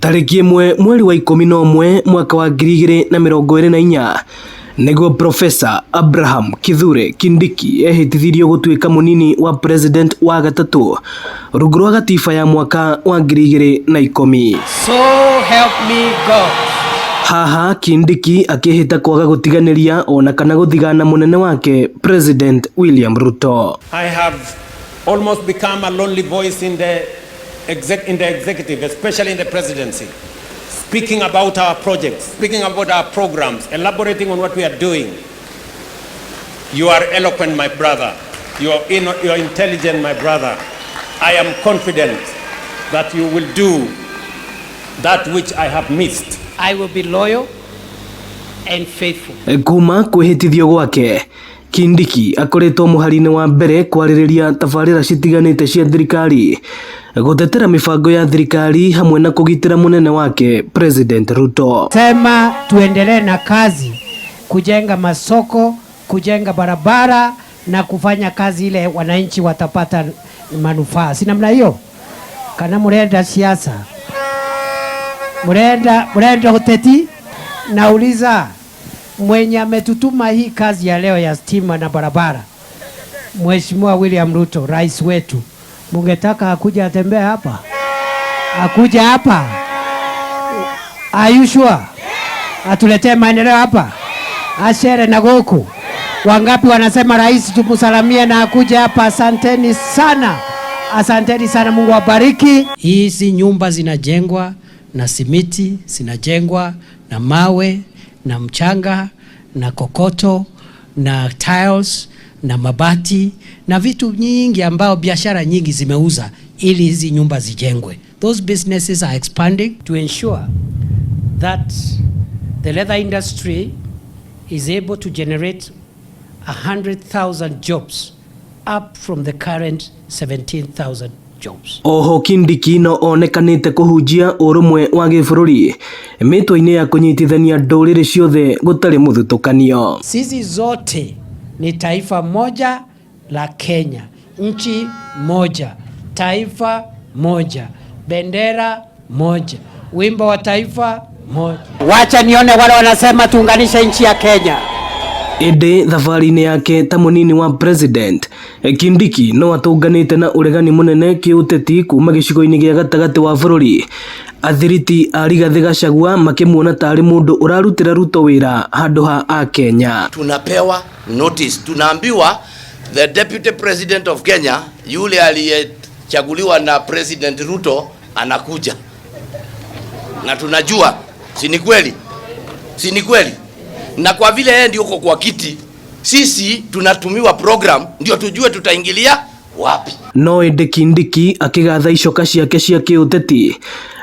Tariki imwe mweri wa 11 mwaka wa 2024 niguo Profesa Abraham Kithure Kindiki ehitithirio gutuika munini wa president wa gatatu rungu rwa gatiba ya mwaka wa 2010. So help me God. Haha Kindiki akihita kwaga gutiganiria ona kana guthigana munene wake President William Ruto. I have almost become a lonely voice in the executive, especially in the presidency, speaking about our projects, speaking about our programs, elaborating on what we are doing. You are eloquent, my brother. You are intelligent, my brother. I am confident that you will do that which I have missed. I will be loyal and faithful. Kuma kwihitithio gwake Kindiki akoretwo muharine wa mbere kwaririria tabarira citiganite cia thirikari gutetera mibango ya thirikari hamwe na kugitira munene wake President Ruto. Sema tuendelee na kazi, kujenga masoko, kujenga barabara na kufanya kazi ile wananchi watapata manufaa. Si namna hiyo? Kana murenda siasa, murenda hoteti. Nauliza mwenye ametutuma hii kazi ya leo ya stima na barabara, Mheshimiwa William Ruto, rais wetu, mungetaka akuja atembee hapa? Akuja hapa? Are you sure? Atuletee maendeleo hapa? Ashere na goku. Wangapi wanasema rais tumusalamie na akuja hapa? Asanteni sana. Asanteni sana, Mungu awabariki. Hizi nyumba zinajengwa na simiti, zinajengwa na mawe na mchanga na kokoto na tiles na mabati na vitu nyingi ambao biashara nyingi zimeuza ili hizi nyumba zijengwe. Those businesses are expanding to ensure that the leather industry is able to generate 100,000 jobs up from the current 17,000 jobs. Oho Kindiki no onekanite kuhujia urumwe wa gibũrũri mitwa-ini ya kunyitithania ndũrĩrĩ ciothe gutari muthutukanio. Sisi zote ni taifa moja la Kenya, nchi moja, taifa moja, bendera moja, wimbo wa taifa moja. Wacha nione wale wanasema tuunganishe nchi ya Kenya. Ende thabarine yake ta munini wa president Kindiki no atunganite na uregani munene kiuteti kuma gicigo-ini gia gatagati wa bururi. Athiriti a Rigathi Gachagua makimuona tari mundu urarutira Ruto wira handu ha Kenya. Tunapewa notice, tunaambiwa the deputy president of Kenya yule aliyechaguliwa na President Ruto anakuja, na tunajua si ni kweli, si ni kweli. Na kwa vile yeye ndio uko kwa kiti, sisi tunatumiwa program ndio tujue tutaingilia wapi. No ende Kindiki akigatha icoka ciake cia kiuteti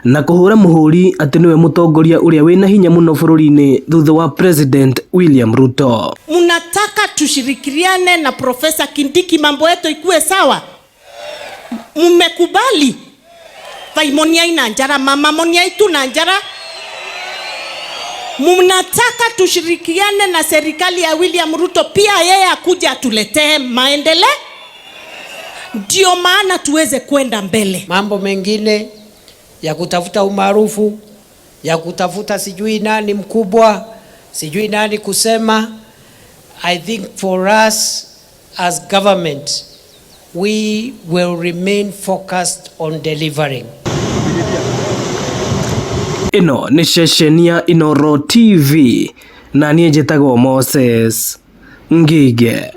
na kuhura muhuri ati niwe mutongoria uria wina hinya muno bururi-ini thutha wa President William Ruto. Munataka tushirikiane na Profesa Kindiki mambo yetu ikuwe sawa? Mmekubali? Vaimonia ina njara, mama monia itu na njara. Munataka tushirikiane na serikali ya William Ruto pia yeye akuja atuletee maendeleo, ndio maana tuweze kwenda mbele. Mambo mengine ya kutafuta umaarufu, ya kutafuta sijui nani mkubwa, sijui nani kusema, I think for us as government we will remain focused on delivering. Ino ni ceceni ya Inooro TV na niĩ njĩtagwo Moses Ngige.